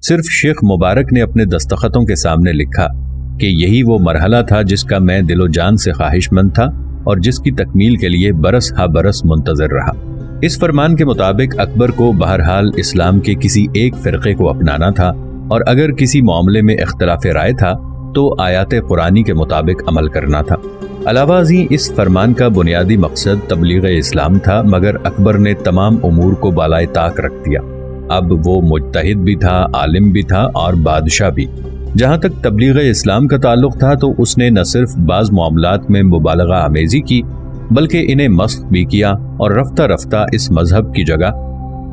صرف شیخ مبارک نے اپنے دستخطوں کے سامنے لکھا کہ یہی وہ مرحلہ تھا جس کا میں دل و جان سے خواہش مند تھا اور جس کی تکمیل کے لیے برس ہا برس منتظر رہا۔ اس فرمان کے مطابق اکبر کو بہرحال اسلام کے کسی ایک فرقے کو اپنانا تھا، اور اگر کسی معاملے میں اختلاف رائے تھا تو آیات قرآنی کے مطابق عمل کرنا تھا۔ علاوہ ازیں اس فرمان کا بنیادی مقصد تبلیغ اسلام تھا، مگر اکبر نے تمام امور کو بالائے طاق رکھ دیا۔ اب وہ مجتہد بھی تھا، عالم بھی تھا اور بادشاہ بھی۔ جہاں تک تبلیغ اسلام کا تعلق تھا تو اس نے نہ صرف بعض معاملات میں مبالغہ آمیزی کی بلکہ انہیں مسخ بھی کیا، اور رفتہ رفتہ اس مذہب کی جگہ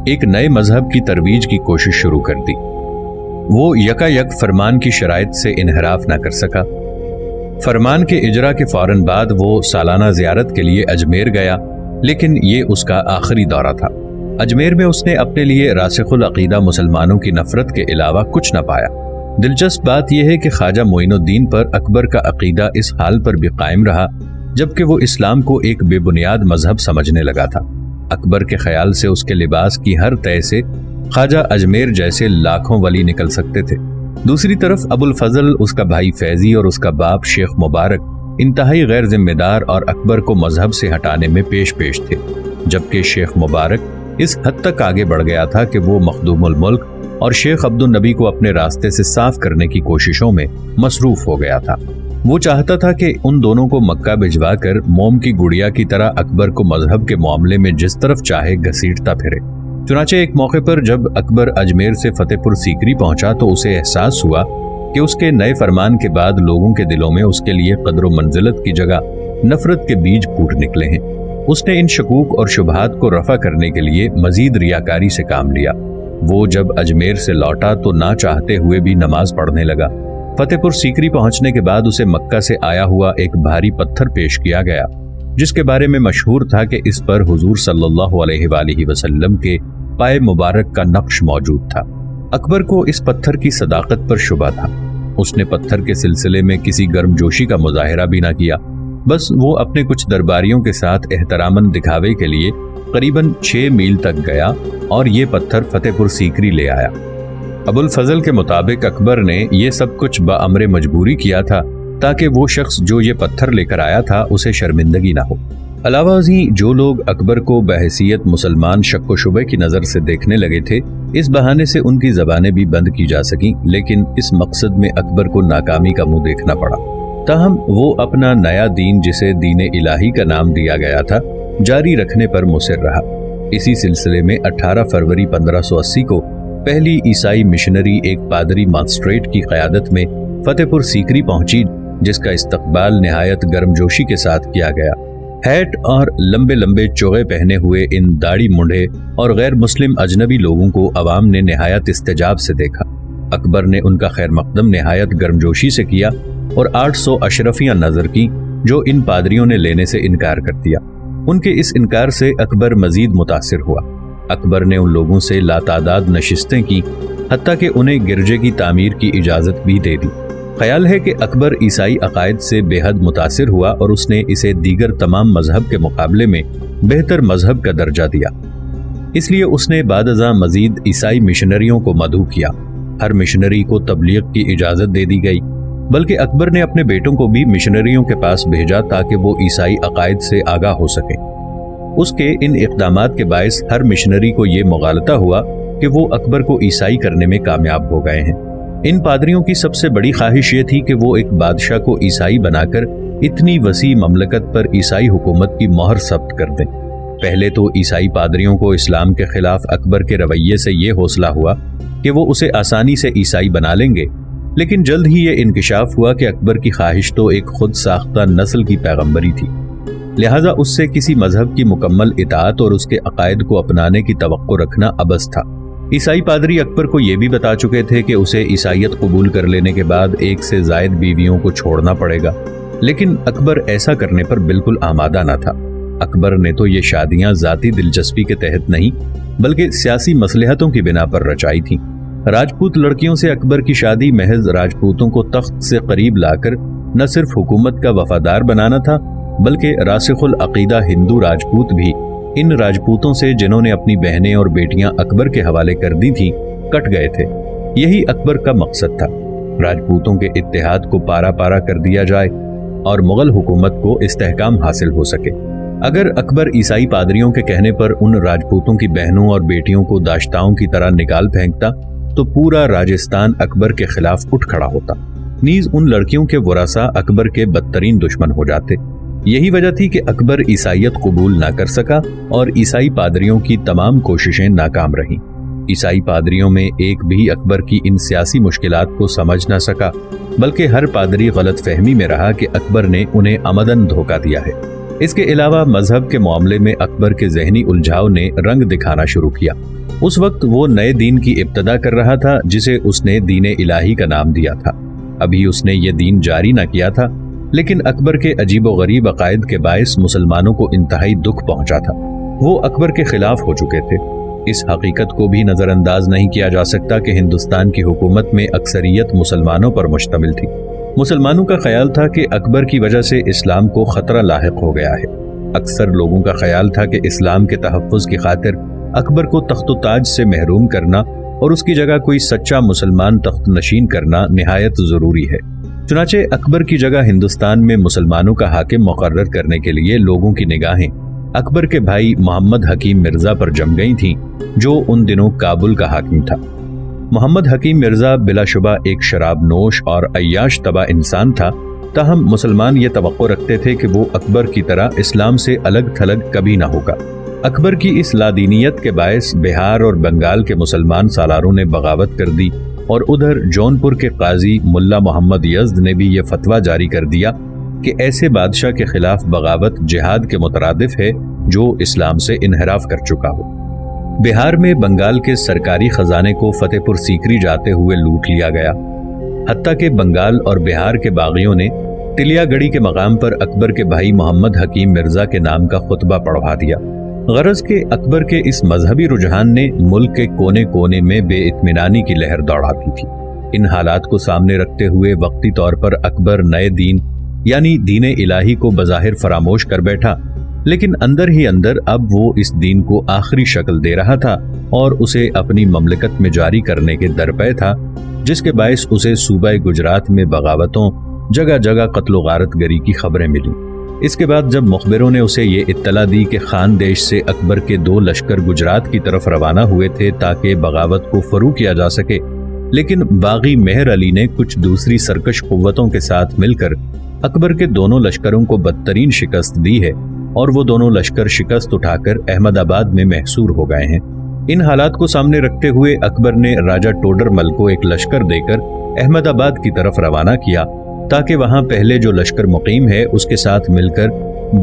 ایک نئے مذہب کی ترویج کی کوشش شروع کر دی۔ وہ یکا یک فرمان کی شرائط سے انحراف نہ کر سکا۔ فرمان کے اجرا کے فوراً بعد وہ سالانہ زیارت کے لیے اجمیر گیا، لیکن یہ اس کا آخری دورہ تھا۔ اجمیر میں اس نے اپنے لیے راسخ العقیدہ مسلمانوں کی نفرت کے علاوہ کچھ نہ پایا۔ دلچسپ بات یہ ہے کہ خواجہ معین الدین پر اکبر کا عقیدہ اس حال پر بھی قائم رہا جبکہ وہ اسلام کو ایک بے بنیاد مذہب سمجھنے لگا تھا۔ اکبر کے خیال سے اس کے لباس کی ہر تہہ سے خواجہ اجمیر جیسے لاکھوں ولی نکل سکتے تھے۔ دوسری طرف ابو الفضل، اس کا بھائی فیضی اور اس کا باپ شیخ مبارک انتہائی غیر ذمہ دار اور اکبر کو مذہب سے ہٹانے میں پیش تھے، جبکہ شیخ مبارک اس حد تک آگے بڑھ گیا تھا کہ وہ مخدوم الملک اور شیخ عبد النبی کو اپنے راستے سے صاف کرنے کی کوششوں میں مصروف ہو گیا تھا۔ وہ چاہتا تھا کہ ان دونوں کو مکہ بھجوا کر موم کی گڑیا کی طرح اکبر کو مذہب کے معاملے میں جس طرف چاہے گھسیٹتا پھرے۔ چنانچہ ایک موقع پر جب اکبر اجمیر سے فتح پور سیکری پہنچا تو اسے احساس ہوا کہ اس کے نئے فرمان کے بعد لوگوں کے دلوں میں اس کے لیے قدر و منزلت کی جگہ نفرت کے بیج پھوٹ نکلے ہیں۔ اس نے ان شکوک اور شبہات کو رفع کرنے کے لیے مزید ریاکاری سے کام لیا۔ وہ جب اجمیر سے لوٹا تو نہ چاہتے ہوئے بھی نماز پڑھنے لگا۔ فتح پور سیکری پہنچنے کے بعد اسے مکہ سے آیا ہوا ایک بھاری پتھر پیش کیا گیا، جس کے بارے میں مشہور تھا کہ اس پر حضور صلی اللہ علیہ وآلہ وسلم کے پائے مبارک کا نقش موجود تھا۔ اکبر کو اس پتھر کی صداقت پر شبہ تھا۔ اس نے پتھر کے سلسلے میں کسی گرم جوشی کا مظاہرہ بھی نہ کیا، بس وہ اپنے کچھ درباریوں کے ساتھ احتراماً دکھاوے کے لیے قریباً 6 میل تک گیا اور یہ پتھر فتح پور سیکری لے آیا۔ ابو الفضل کے مطابق اکبر نے یہ سب کچھ بامر مجبوری کیا تھا تاکہ وہ شخص جو یہ پتھر لے کر آیا تھا اسے شرمندگی نہ ہو۔ علاوہ ازیں جو لوگ اکبر کو بحیثیت مسلمان شک و شبہ کی نظر سے دیکھنے لگے تھے، اس بہانے سے ان کی زبانیں بھی بند کی جا سکیں، لیکن اس مقصد میں اکبر کو ناکامی کا منہ دیکھنا پڑا۔ تاہم وہ اپنا نیا دین، جسے دین الہی کا نام دیا گیا تھا، جاری رکھنے پر مصر رہا۔ اسی سلسلے میں 18 فروری 1580 کو پہلی عیسائی مشنری ایک پادری ماسٹریٹ کی قیادت میں فتح پور سیکری پہنچی، جس کا استقبال نہایت گرم جوشی کے ساتھ کیا گیا۔ ہیٹ اور لمبے لمبے چوغے پہنے ہوئے ان داڑھی منڈے اور غیر مسلم اجنبی لوگوں کو عوام نے نہایت استجاب سے دیکھا۔ اکبر نے ان کا خیر مقدم نہایت گرمجوشی سے کیا اور 800 اشرفیاں نظر کی جو ان پادریوں نے لینے سے انکار کر دیا۔ ان کے اس انکار سے اکبر مزید متاثر ہوا۔ اکبر نے ان لوگوں سے لاتعداد نشستیں کی، حتیٰ کہ انہیں گرجے کی تعمیر کی اجازت بھی دے دی۔ خیال ہے کہ اکبر عیسائی عقائد سے بے حد متاثر ہوا اور اس نے اسے دیگر تمام مذہب کے مقابلے میں بہتر مذہب کا درجہ دیا۔ اس لیے اس نے بعد ازاں مزید عیسائی مشنریوں کو مدعو کیا۔ ہر مشنری کو تبلیغ کی اجازت دے دی گئی، بلکہ اکبر نے اپنے بیٹوں کو بھی مشنریوں کے پاس بھیجا تاکہ وہ عیسائی عقائد سے آگاہ ہو سکیں۔ اس کے ان اقدامات کے باعث ہر مشنری کو یہ مغالطہ ہوا کہ وہ اکبر کو عیسائی کرنے میں کامیاب ہو گئے ہیں۔ ان پادریوں کی سب سے بڑی خواہش یہ تھی کہ وہ ایک بادشاہ کو عیسائی بنا کر اتنی وسیع مملکت پر عیسائی حکومت کی مہر ثبت کر دیں۔ پہلے تو عیسائی پادریوں کو اسلام کے خلاف اکبر کے رویے سے یہ حوصلہ ہوا کہ وہ اسے آسانی سے عیسائی بنا لیں گے، لیکن جلد ہی یہ انکشاف ہوا کہ اکبر کی خواہش تو ایک خود ساختہ نسل کی پیغمبری تھی، لہذا اس سے کسی مذہب کی مکمل اطاعت اور اس کے عقائد کو اپنانے کی توقع رکھنا عبث تھا۔ عیسائی پادری اکبر کو یہ بھی بتا چکے تھے کہ اسے عیسائیت قبول کر لینے کے بعد 1 سے زائد بیویوں کو چھوڑنا پڑے گا، لیکن اکبر ایسا کرنے پر بالکل آمادہ نہ تھا۔ اکبر نے تو یہ شادیاں ذاتی دلچسپی کے تحت نہیں بلکہ سیاسی مصلحتوں کی بنا پر رچائی تھیں۔ راجپوت لڑکیوں سے اکبر کی شادی محض راجپوتوں کو تخت سے قریب لا کر نہ صرف حکومت کا وفادار بنانا تھا، بلکہ راسخ العقیدہ ہندو راجپوت بھی ان راجپوتوں سے جنہوں نے اپنی بہنیں اور بیٹیاں اکبر کے حوالے کر دی تھیں کٹ گئے تھے۔ یہی اکبر کا مقصد تھا، راجپوتوں کے اتحاد کو پارا پارا کر دیا جائے اور مغل حکومت کو استحکام حاصل ہو سکے۔ اگر اکبر عیسائی پادریوں کے کہنے پر ان راجپوتوں کی بہنوں اور بیٹیوں کو داشتاؤں کی طرح نکال پھینکتا تو پورا راجستھان اکبر کے خلاف اٹھ کھڑا ہوتا، نیز ان لڑکیوں کے ورثاء اکبر کے بدترین دشمن ہو جاتے۔ یہی وجہ تھی کہ اکبر عیسائیت قبول نہ کر سکا اور عیسائی پادریوں کی تمام کوششیں ناکام رہیں۔ عیسائی پادریوں میں ایک بھی اکبر کی ان سیاسی مشکلات کو سمجھ نہ سکا، بلکہ ہر پادری غلط فہمی میں رہا کہ اکبر نے انہیں عمدن دھوکہ دیا ہے۔ اس کے علاوہ مذہب کے معاملے میں اکبر کے ذہنی الجھاؤ نے رنگ دکھانا شروع کیا۔ اس وقت وہ نئے دین کی ابتدا کر رہا تھا جسے اس نے دین الہی کا نام دیا تھا۔ ابھی اس نے یہ دین جاری نہ کیا تھا، لیکن اکبر کے عجیب و غریب عقائد کے باعث مسلمانوں کو انتہائی دکھ پہنچا تھا۔ وہ اکبر کے خلاف ہو چکے تھے۔ اس حقیقت کو بھی نظر انداز نہیں کیا جا سکتا کہ ہندوستان کی حکومت میں اکثریت مسلمانوں پر مشتمل تھی۔ مسلمانوں کا خیال تھا کہ اکبر کی وجہ سے اسلام کو خطرہ لاحق ہو گیا ہے۔ اکثر لوگوں کا خیال تھا کہ اسلام کے تحفظ کی خاطر اکبر کو تخت و تاج سے محروم کرنا اور اس کی جگہ کوئی سچا مسلمان تخت نشین کرنا نہایت ضروری ہے۔ چنانچہ اکبر کی جگہ ہندوستان میں مسلمانوں کا حاکم مقرر کرنے کے لیے لوگوں کی نگاہیں اکبر کے بھائی محمد حکیم مرزا پر جم گئی تھیں، جو ان دنوں کابل کا حاکم تھا۔ محمد حکیم مرزا بلا شبہ ایک شراب نوش اور عیاش طبع انسان تھا، تاہم مسلمان یہ توقع رکھتے تھے کہ وہ اکبر کی طرح اسلام سے الگ تھلگ کبھی نہ ہوگا۔ اکبر کی اس لادینیت کے باعث بہار اور بنگال کے مسلمان سالاروں نے بغاوت کر دی، اور ادھر جونپور کے قاضی ملا محمد یزد نے بھی یہ فتویٰ جاری کر دیا کہ ایسے بادشاہ کے خلاف بغاوت جہاد کے مترادف ہے جو اسلام سے انحراف کر چکا ہو۔ بہار میں بنگال کے سرکاری خزانے کو فتح پور سیکری جاتے ہوئے لوٹ لیا گیا، حتیٰ کہ بنگال اور بہار کے باغیوں نے تلیا گڑھی کے مقام پر اکبر کے بھائی محمد حکیم مرزا کے نام کا خطبہ پڑھوا دیا۔ غرض کہ اکبر کے اس مذہبی رجحان نے ملک کے کونے کونے میں بے اطمینانی کی لہر دوڑا دی تھی۔ ان حالات کو سامنے رکھتے ہوئے وقتی طور پر اکبر نئے دین یعنی دین الہی کو بظاہر فراموش کر بیٹھا، لیکن اندر ہی اندر اب وہ اس دین کو آخری شکل دے رہا تھا اور اسے اپنی مملکت میں جاری کرنے کے درپے تھا، جس کے باعث اسے صوبہ گجرات میں بغاوتوں، جگہ جگہ قتل و غارت گری کی خبریں ملیں۔ اس کے بعد جب مخبروں نے اسے یہ اطلاع دی کہ خان دیش سے اکبر کے 2 لشکر گجرات کی طرف روانہ ہوئے تھے تاکہ بغاوت کو فروغ کیا جا سکے، لیکن باغی مہر علی نے کچھ دوسری سرکش قوتوں کے ساتھ مل کر اکبر کے دونوں لشکروں کو بدترین شکست دی ہے اور وہ دونوں لشکر شکست اٹھا کر احمد آباد میں محصور ہو گئے ہیں۔ ان حالات کو سامنے رکھتے ہوئے اکبر نے راجہ ٹوڈر مل کو ایک لشکر دے کر احمد آباد کی طرف روانہ کیا تاکہ وہاں پہلے جو لشکر مقیم ہے اس کے ساتھ مل کر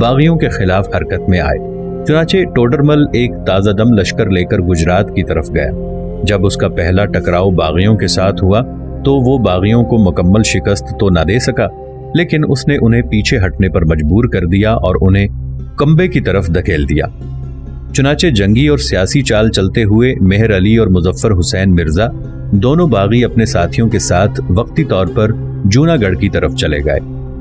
باغیوں کے خلاف حرکت میں آئے۔ چنانچہ ٹوڈر مل ایک تازہ دم لشکر لے کر گجرات کی طرف گیا۔ جب اس کا پہلا ٹکراؤ باغیوں کے ساتھ ہوا تو وہ باغیوں کو مکمل شکست تو نہ دے سکا، لیکن اس نے انہیں پیچھے ہٹنے پر مجبور کر دیا اور انہیں کمبے کی طرف دھکیل دیا۔ چنانچہ جنگی اور سیاسی چال چلتے ہوئے مہر علی اور مظفر حسین مرزا دونوں باغی اپنے ساتھیوں کے ساتھ وقتی طور پر جوناگڑھ کی طرف چلے گئے۔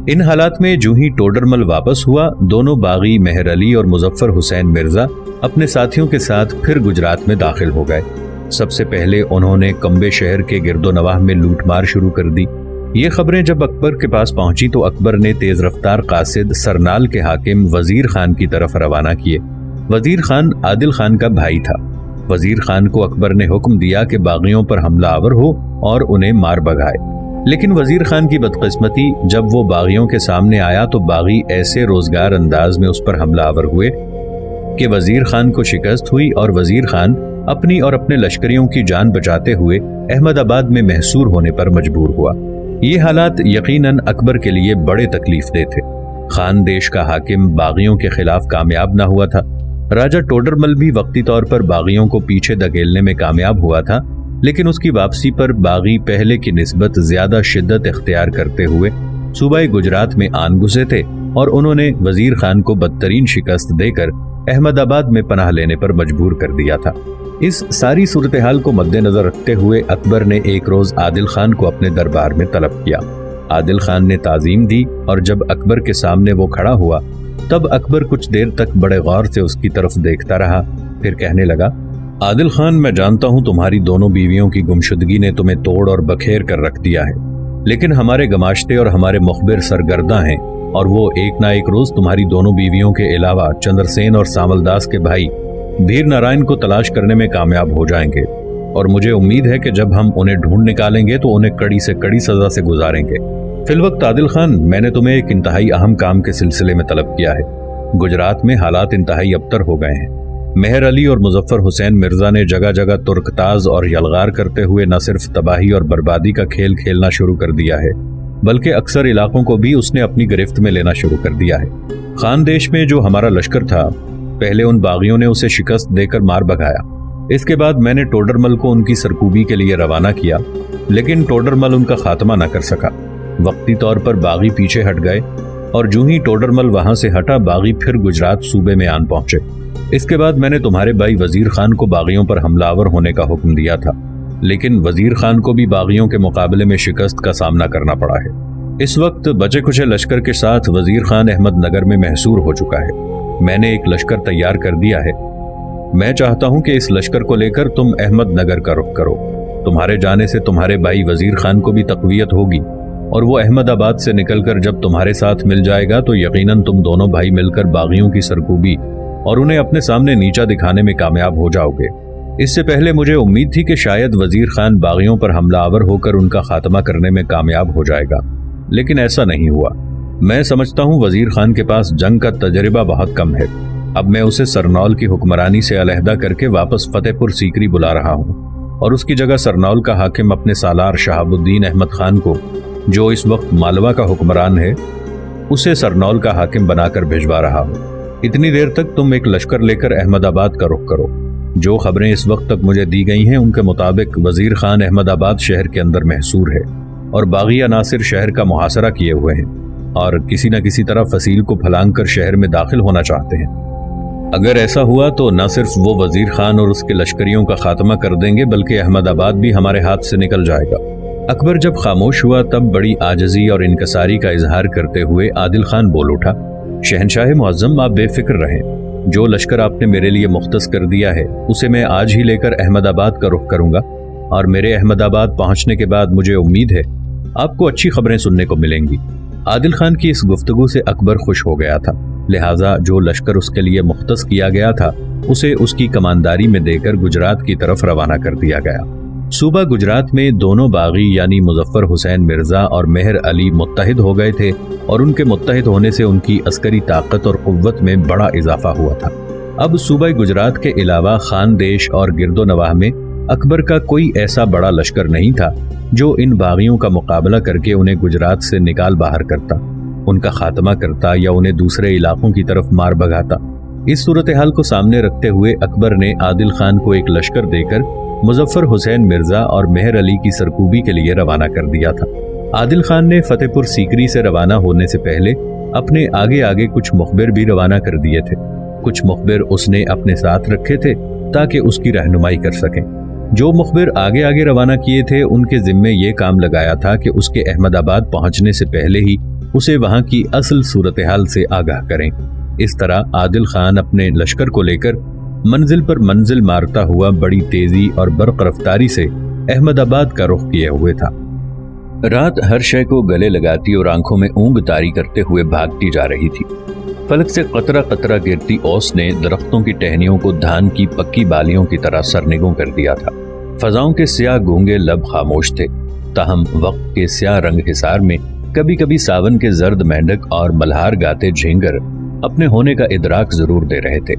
ان حالات میں جو ہی ٹوڈرمل واپس ہوا، دونوں باغی مہر علی اور مظفر حسین مرزا اپنے ساتھیوں کے ساتھ پھر گجرات میں داخل ہو گئے۔ سب سے پہلے انہوں نے کمبے شہر کے گرد و نواح میں لوٹ مار شروع کر دی۔ یہ خبریں جب اکبر کے پاس پہنچی تو اکبر نے تیز رفتار قاصد سرنال کے حاکم وزیر خان کی طرف روانہ کیے۔ وزیر خان عادل خان کا بھائی تھا۔ وزیر خان کو اکبر نے حکم دیا کہ باغیوں پر حملہ آور ہو اور انہیں مار بھگائے، لیکن وزیر خان کی بدقسمتی، جب وہ باغیوں کے سامنے آیا تو باغی ایسے روزگار انداز میں اس پر حملہ آور ہوئے کہ وزیر خان کو شکست ہوئی اور وزیر خان اپنی اور اپنے لشکریوں کی جان بچاتے ہوئے احمد آباد میں محصور ہونے پر مجبور ہوا۔ یہ حالات یقیناً اکبر کے لیے بڑے تکلیف دہ تھے۔ خان دیش کا حاکم باغیوں کے خلاف کامیاب نہ ہوا تھا۔ راجہ ٹوڈرمل بھی وقتی طور پر باغیوں کو پیچھے دھکیلنے میں کامیاب ہوا تھا، لیکن اس کی واپسی پر باغی پہلے کی نسبت زیادہ شدت اختیار کرتے ہوئے صوبہ گجرات میں آن گھسے تھے اور انہوں نے وزیر خان کو بدترین شکست دے کر احمد آباد میں پناہ لینے پر مجبور کر دیا تھا۔ اس ساری صورتحال کو مد نظر رکھتے ہوئے اکبر نے ایک روز عادل خان کو اپنے دربار میں طلب کیا۔ عادل خان نے تعظیم دی اور جب اکبر کے سامنے وہ کھڑا ہوا تب اکبر کچھ دیر تک بڑے غور سے اس کی طرف دیکھتا رہا، پھر کہنے لگا، عادل خان، میں جانتا ہوں تمہاری دونوں بیویوں کی گمشدگی نے تمہیں توڑ اور بکھیر کر رکھ دیا ہے، لیکن ہمارے گماشتے اور ہمارے مخبر سرگرداں ہیں، اور وہ ایک نہ ایک روز تمہاری دونوں بیویوں کے علاوہ چندر سین اور سامل داس کے بھائی بھیر نارائن کو تلاش کرنے میں کامیاب ہو جائیں گے، اور مجھے امید ہے کہ جب ہم انہیں ڈھونڈ نکالیں گے تو انہیں کڑی سے کڑی سزا سے گزاریں گے۔ فی الوقت عادل خان، میں نے تمہیں ایک انتہائی اہم کام کے سلسلے میں طلب کیا ہے۔ گجرات میں حالات انتہائی ابتر ہو گئے ہیں۔ مہر علی اور مظفر حسین مرزا نے جگہ جگہ ترک تاز اور یلغار کرتے ہوئے نہ صرف تباہی اور بربادی کا کھیل کھیلنا شروع کر دیا ہے، بلکہ اکثر علاقوں کو بھی اس نے اپنی گرفت میں لینا شروع کر دیا ہے۔ خان دیش میں جو ہمارا لشکر تھا، پہلے ان باغیوں نے اسے شکست دے کر مار بھگایا۔ اس کے بعد میں نے ٹوڈرمل کو ان کی سرکوبی کے لیے روانہ کیا، لیکن ٹوڈرمل ان کا خاتمہ نہ کر سکا۔ وقتی طور پر باغی پیچھے ہٹ گئے، اور جو ہی ٹوڈرمل وہاں سے ہٹا، باغی پھر گجرات صوبے میں آن پہنچے۔ اس کے بعد میں نے تمہارے بھائی وزیر خان کو باغیوں پر حملہ آور ہونے کا حکم دیا تھا، لیکن وزیر خان کو بھی باغیوں کے مقابلے میں شکست کا سامنا کرنا پڑا ہے۔ اس وقت بچے کچے لشکر کے ساتھ وزیر خان احمد نگر میں محصور ہو چکا ہے۔ میں نے ایک لشکر تیار کر دیا ہے۔ میں چاہتا ہوں کہ اس لشکر کو لے کر تم احمد نگر کا رخ کرو۔ تمہارے جانے سے تمہارے بھائی وزیر خان کو بھی تقویت ہوگی، اور وہ احمد آباد سے نکل کر جب تمہارے ساتھ مل جائے گا تو یقیناً تم دونوں بھائی مل کر باغیوں کی سرکوبی اور انہیں اپنے سامنے نیچا دکھانے میں کامیاب ہو جاؤ گے۔ اس سے پہلے مجھے امید تھی کہ شاید وزیر خان باغیوں پر حملہ آور ہو کر ان کا خاتمہ کرنے میں کامیاب ہو جائے گا، لیکن ایسا نہیں ہوا۔ میں سمجھتا ہوں وزیر خان کے پاس جنگ کا تجربہ بہت کم ہے۔ اب میں اسے سرنول کی حکمرانی سے علیحدہ کر کے واپس فتح پور سیکری بلا رہا ہوں، اور اس کی جگہ سرنول کا حاکم اپنے سالار شہاب الدین احمد خان کو، جو اس وقت مالوا کا حکمران ہے، اسے سرنول کا حاکم بنا کر بھجوا رہا ہوں۔ اتنی دیر تک تم ایک لشکر لے کر احمد آباد کا رخ کرو۔ جو خبریں اس وقت تک مجھے دی گئی ہیں ان کے مطابق وزیر خان احمد آباد شہر کے اندر محصور ہے، اور باغی عناصر شہر کا محاصرہ کیے ہوئے ہیں، اور کسی نہ کسی طرح فصیل کو پھلانگ کر شہر میں داخل ہونا چاہتے ہیں۔ اگر ایسا ہوا تو نہ صرف وہ وزیر خان اور اس کے لشکریوں کا خاتمہ کر دیں گے، بلکہ احمد آباد بھی ہمارے ہاتھ سے نکل جائے گا۔ اکبر جب خاموش ہوا تب بڑی عاجزی اور انکساری کا اظہار کرتے ہوئے عادل خان بول اٹھا، شہنشاہ معظم، آپ بے فکر رہیں۔ جو لشکر آپ نے میرے لیے مختص کر دیا ہے اسے میں آج ہی لے کر احمد آباد کا رخ کروں گا، اور میرے احمد آباد پہنچنے کے بعد مجھے امید ہے آپ کو اچھی خبریں سننے کو ملیں گی۔ عادل خان کی اس گفتگو سے اکبر خوش ہو گیا تھا، لہٰذا جو لشکر اس کے لیے مختص کیا گیا تھا اسے اس کی کمانداری میں دے کر گجرات کی طرف روانہ کر دیا گیا۔ صوبہ گجرات میں دونوں باغی یعنی مظفر حسین مرزا اور مہر علی متحد ہو گئے تھے، اور ان کے متحد ہونے سے ان کی عسکری طاقت اور قوت میں بڑا اضافہ ہوا تھا۔ اب صوبہ گجرات کے علاوہ خان دیش اور گرد و نواح میں اکبر کا کوئی ایسا بڑا لشکر نہیں تھا جو ان باغیوں کا مقابلہ کر کے انہیں گجرات سے نکال باہر کرتا، ان کا خاتمہ کرتا یا انہیں دوسرے علاقوں کی طرف مار بھگاتا۔ اس صورتحال کو سامنے رکھتے ہوئے اکبر نے عادل خان کو ایک لشکر دے کر مظفر حسین مرزا اور مہر علی کی سرکوبی کے لیے روانہ کر دیا تھا۔ عادل خان نے فتح پور سیکری سے روانہ ہونے سے پہلے اپنے آگے آگے کچھ مخبر بھی روانہ کر دیے تھے۔ کچھ مخبر اس نے اپنے ساتھ رکھے تھے تاکہ اس کی رہنمائی کر سکیں۔ جو مخبر آگے آگے روانہ کیے تھے ان کے ذمے یہ کام لگایا تھا کہ اس کے احمد آباد پہنچنے سے پہلے ہی اسے وہاں کی اصل صورتحال سے آگاہ کریں۔ اس طرح عادل خان اپنے لشکر کو لے کر منزل پر منزل مارتا ہوا بڑی تیزی اور برق رفتاری سے احمد آباد کا رخ کیے ہوئے تھا۔ رات ہر شے کو گلے لگاتی اور آنکھوں میں اونگ طاری کرتے ہوئے بھاگتی جا رہی تھی۔ فلک سے قطرہ قطرہ گرتی اوس نے درختوں کی ٹہنیوں کو دھان کی پکی بالیوں کی طرح سرنگوں کر دیا تھا۔ فضاؤں کے سیاہ گونگے لب خاموش تھے، تاہم وقت کے سیاہ رنگ حصار میں کبھی کبھی ساون کے زرد مینڈک اور ملہار گاتے جھینگر اپنے ہونے کا ادراک ضرور دے رہے تھے۔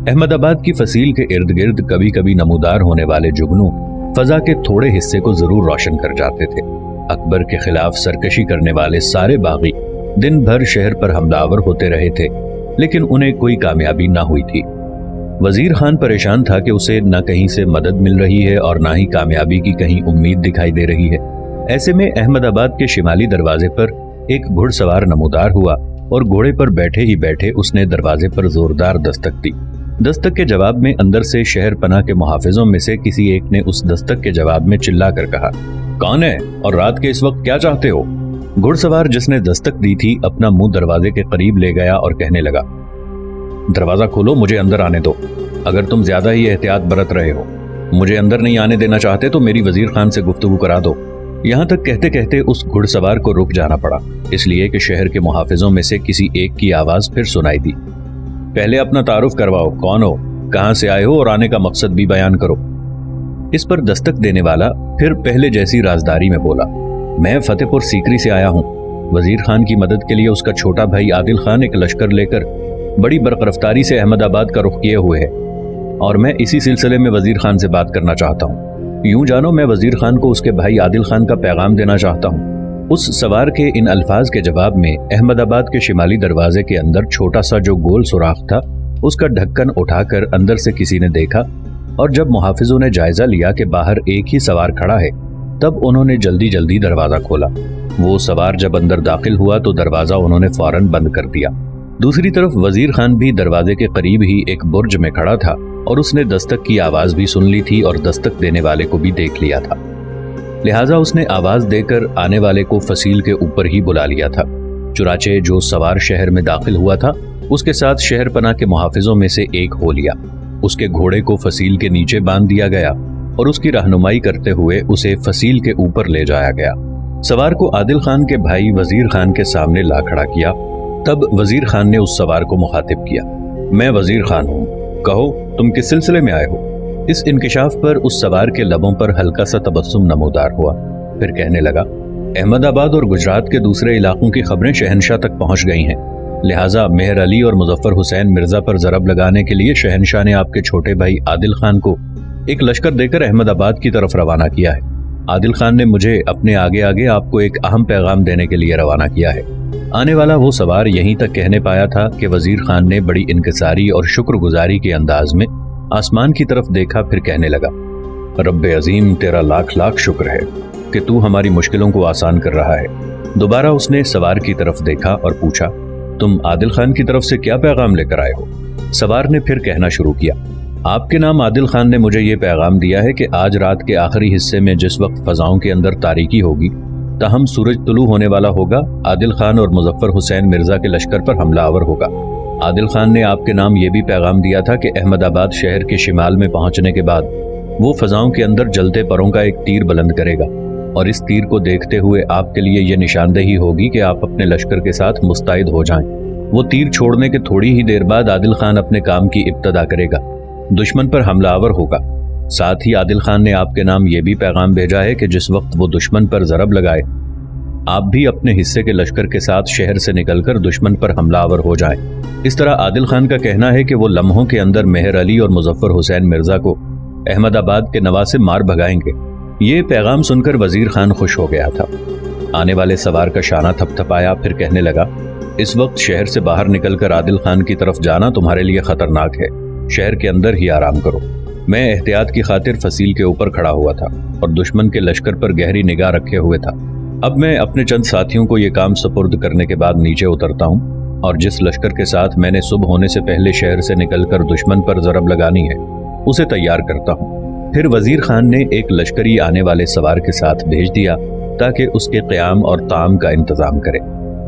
احمد آباد کی فصیل کے ارد گرد کبھی کبھی نمودار ہونے والے جگنوں فضا کے تھوڑے حصے کو ضرور روشن کر جاتے تھے۔ اکبر کے خلاف سرکشی کرنے والے سارے باغی دن بھر شہر پر حملہ آور ہوتے رہے تھے، لیکن انہیں کوئی کامیابی نہ ہوئی تھی۔ وزیر خان پریشان تھا کہ اسے نہ کہیں سے مدد مل رہی ہے اور نہ ہی کامیابی کی کہیں امید دکھائی دے رہی ہے۔ ایسے میں احمد آباد کے شمالی دروازے پر ایک گھڑ سوار نمودار ہوا، اور گھوڑے پر بیٹھے ہی بیٹھے اس نے دروازے پر زوردار دستک دی۔ دستک کے جواب میں اندر سے شہر پناہ کے محافظوں میں سے کسی ایک نے اس دستک کے جواب میں چلا کر کہا، کون ہے اور رات کے اس وقت کیا چاہتے ہو؟ گھڑ سوار جس نے دستک دی تھی اپنا منہ دروازے کے قریب لے گیا اور کہنے لگا، دروازہ کھولو، مجھے اندر آنے دو۔ اگر تم زیادہ ہی احتیاط برت رہے ہو، مجھے اندر نہیں آنے دینا چاہتے تو میری وزیر خان سے گفتگو کرا دو۔ یہاں تک کہتے کہتے اس گھڑ سوار کو رک جانا پڑا، اس لیے کہ شہر کے محافظوں میں سے کسی ایک کی آواز پھر سنائی دی۔ پہلے اپنا تعارف کرواؤ، کون ہو، کہاں سے آئے ہو اور آنے کا مقصد بھی بیان کرو۔ اس پر دستک دینے والا پھر پہلے جیسی رازداری میں بولا، میں فتح پور سیکری سے آیا ہوں۔ وزیر خان کی مدد کے لیے اس کا چھوٹا بھائی عادل خان ایک لشکر لے کر بڑی برق رفتاری سے احمد آباد کا رخ کیے ہوئے ہے، اور میں اسی سلسلے میں وزیر خان سے بات کرنا چاہتا ہوں۔ یوں جانو میں وزیر خان کو اس کے بھائی عادل خان کا پیغام دینا چاہتا ہوں۔ اس سوار کے ان الفاظ کے جواب میں احمد آباد کے شمالی دروازے کے اندر چھوٹا سا جو گول سوراخ تھا، اس کا ڈھکن اٹھا کر اندر سے کسی نے دیکھا، اور جب محافظوں نے جائزہ لیا کہ باہر ایک ہی سوار کھڑا ہے، تب انہوں نے جلدی جلدی دروازہ کھولا۔ وہ سوار جب اندر داخل ہوا تو دروازہ انہوں نے فوراً بند کر دیا۔ دوسری طرف وزیر خان بھی دروازے کے قریب ہی ایک برج میں کھڑا تھا، اور اس نے دستک کی آواز بھی سن لی تھی اور دستک دینے والے کو بھی دیکھ لیا تھا، لہٰذا اس نے آواز دے کر آنے والے کو فصیل کے اوپر ہی بلا لیا تھا۔ چنانچہ جو سوار شہر میں داخل ہوا تھا اس کے ساتھ شہر پناہ کے محافظوں میں سے ایک ہو لیا۔ اس کے گھوڑے کو فصیل کے نیچے باندھ دیا گیا اور اس کی رہنمائی کرتے ہوئے اسے فصیل کے اوپر لے جایا گیا۔ سوار کو عادل خان کے بھائی وزیر خان کے سامنے لا کھڑا کیا۔ تب وزیر خان نے اس سوار کو مخاطب کیا، میں وزیر خان ہوں، کہو تم کس سلسلے میں آئے ہو؟ اس انکشاف پر اس سوار کے لبوں پر ہلکا سا تبسم نمودار ہوا، پھر کہنے لگا، احمد آباد اور گجرات کے دوسرے علاقوں کی خبریں شہنشاہ تک پہنچ گئی ہیں، لہٰذا مہر علی اور مظفر حسین مرزا پر ضرب لگانے کے لیے شہنشاہ نے آپ کے چھوٹے بھائی عادل خان کو ایک لشکر دے کر احمد آباد کی طرف روانہ کیا ہے۔ عادل خان نے مجھے اپنے آگے آگے آپ کو ایک اہم پیغام دینے کے لیے روانہ کیا ہے۔ آنے والا وہ سوار یہیں تک کہنے پایا تھا کہ وزیر خان نے بڑی انکساری اور شکر گزاری کے انداز میں آسمان کی طرف دیکھا، پھر کہنے لگا، رب عظیم تیرا لاکھ لاکھ شکر ہے کہ تو ہماری مشکلوں کو آسان کر رہا ہے۔ دوبارہ اس نے سوار کی طرف دیکھا اور پوچھا، تم عادل خان کی طرف سے کیا پیغام لے کر آئے ہو؟ سوار نے پھر کہنا شروع کیا، آپ کے نام عادل خان نے مجھے یہ پیغام دیا ہے کہ آج رات کے آخری حصے میں جس وقت فضاؤں کے اندر تاریکی ہوگی، تاہم سورج طلوع ہونے والا ہوگا، عادل خان اور مظفر حسین مرزا کے لشکر پر حملہ آور ہوگا۔ عادل خان نے آپ کے نام یہ بھی پیغام دیا تھا کہ احمد آباد شہر کے شمال میں پہنچنے کے بعد وہ فضاؤں کے اندر جلتے پروں کا ایک تیر بلند کرے گا، اور اس تیر کو دیکھتے ہوئے آپ کے لیے یہ نشاندہی ہوگی کہ آپ اپنے لشکر کے ساتھ مستعد ہو جائیں۔ وہ تیر چھوڑنے کے تھوڑی ہی دیر بعد عادل خان اپنے کام کی ابتدا کرے گا، دشمن پر حملہ آور ہوگا۔ ساتھ ہی عادل خان نے آپ کے نام یہ بھی پیغام بھیجا ہے کہ جس وقت وہ دشمن پر ضرب لگائے، آپ بھی اپنے حصے کے لشکر کے ساتھ شہر سے نکل کر دشمن پر حملہ آور ہو جائیں۔ اس طرح عادل خان کا کہنا ہے کہ وہ لمحوں کے اندر مہر علی اور مظفر حسین مرزا کو احمد آباد کے نواسے مار بھگائیں گے۔ یہ پیغام سن کر وزیر خان خوش ہو گیا تھا۔ آنے والے سوار کا شانہ تھپ تھپایا، پھر کہنے لگا، اس وقت شہر سے باہر نکل کر عادل خان کی طرف جانا تمہارے لیے خطرناک ہے، شہر کے اندر ہی آرام کرو۔ میں احتیاط کی خاطر فصیل کے اوپر کھڑا ہوا تھا اور دشمن کے لشکر پر گہری نگاہ رکھے ہوئے تھا۔ اب میں اپنے چند ساتھیوں کو یہ کام سپرد کرنے کے بعد نیچے اترتا ہوں، اور جس لشکر کے ساتھ میں نے صبح ہونے سے پہلے شہر سے نکل کر دشمن پر ضرب لگانی ہے اسے تیار کرتا ہوں۔ پھر وزیر خان نے ایک لشکری آنے والے سوار کے ساتھ بھیج دیا تاکہ اس کے قیام اور طعام کا انتظام کرے،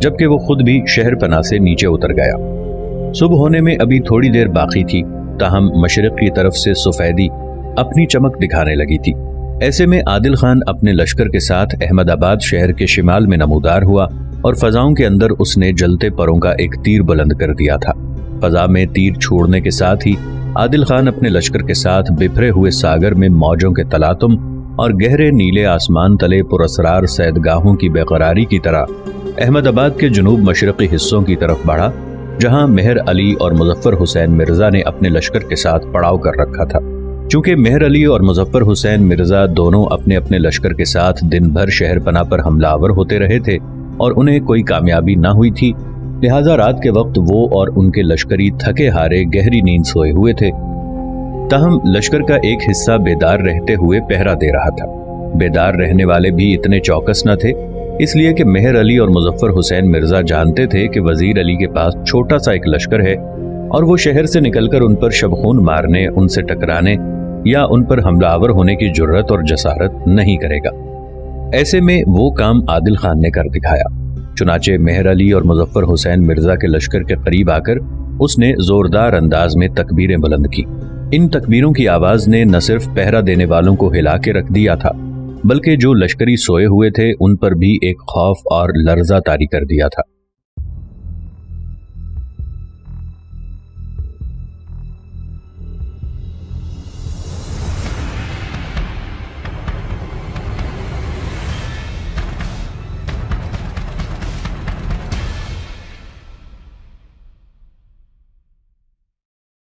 جبکہ وہ خود بھی شہر پناہ سے نیچے اتر گیا۔ صبح ہونے میں ابھی تھوڑی دیر باقی تھی، تاہم مشرق کی طرف سے سفیدی اپنی چمک دکھانے لگی تھی۔ ایسے میں عادل خان اپنے لشکر کے ساتھ احمد آباد شہر کے شمال میں نمودار ہوا، اور فضاؤں کے اندر اس نے جلتے پروں کا ایک تیر بلند کر دیا تھا۔ فضا میں تیر چھوڑنے کے ساتھ ہی عادل خان اپنے لشکر کے ساتھ بپھرے ہوئے ساگر میں موجوں کے تلاطم اور گہرے نیلے آسمان تلے پراسرار سیدگاہوں کی بے قراری کی طرح احمد آباد کے جنوب مشرقی حصوں کی طرف بڑھا، جہاں مہر علی اور مظفر حسین مرزا نے اپنے لشکر کے ساتھ پڑاؤ کر رکھا تھا۔ چونکہ مہر علی اور مظفر حسین مرزا دونوں اپنے اپنے لشکر کے ساتھ دن بھر شہر پناہ پر حملہ آور ہوتے رہے تھے اور انہیں کوئی کامیابی نہ ہوئی تھی، لہٰذا رات کے وقت وہ اور ان کے لشکری تھکے ہارے گہری نیند سوئے ہوئے تھے۔ تاہم لشکر کا ایک حصہ بیدار رہتے ہوئے پہرا دے رہا تھا۔ بیدار رہنے والے بھی اتنے چوکس نہ تھے، اس لیے کہ مہر علی اور مظفر حسین مرزا جانتے تھے کہ وزیر علی کے پاس چھوٹا سا ایک لشکر ہے، اور وہ شہر سے نکل کر ان پر شبخون مارنے، ان سے ٹکرانے یا ان پر حملہ آور ہونے کی جرت اور جسارت نہیں کرے گا۔ ایسے میں وہ کام عادل خان نے کر دکھایا۔ چنانچہ مہر علی اور مظفر حسین مرزا کے لشکر کے قریب آ کر اس نے زوردار انداز میں تکبیریں بلند کی۔ ان تکبیروں کی آواز نے نہ صرف پہرا دینے والوں کو ہلا کے رکھ دیا تھا بلکہ جو لشکری سوئے ہوئے تھے ان پر بھی ایک خوف اور لرزہ طاری کر دیا تھا۔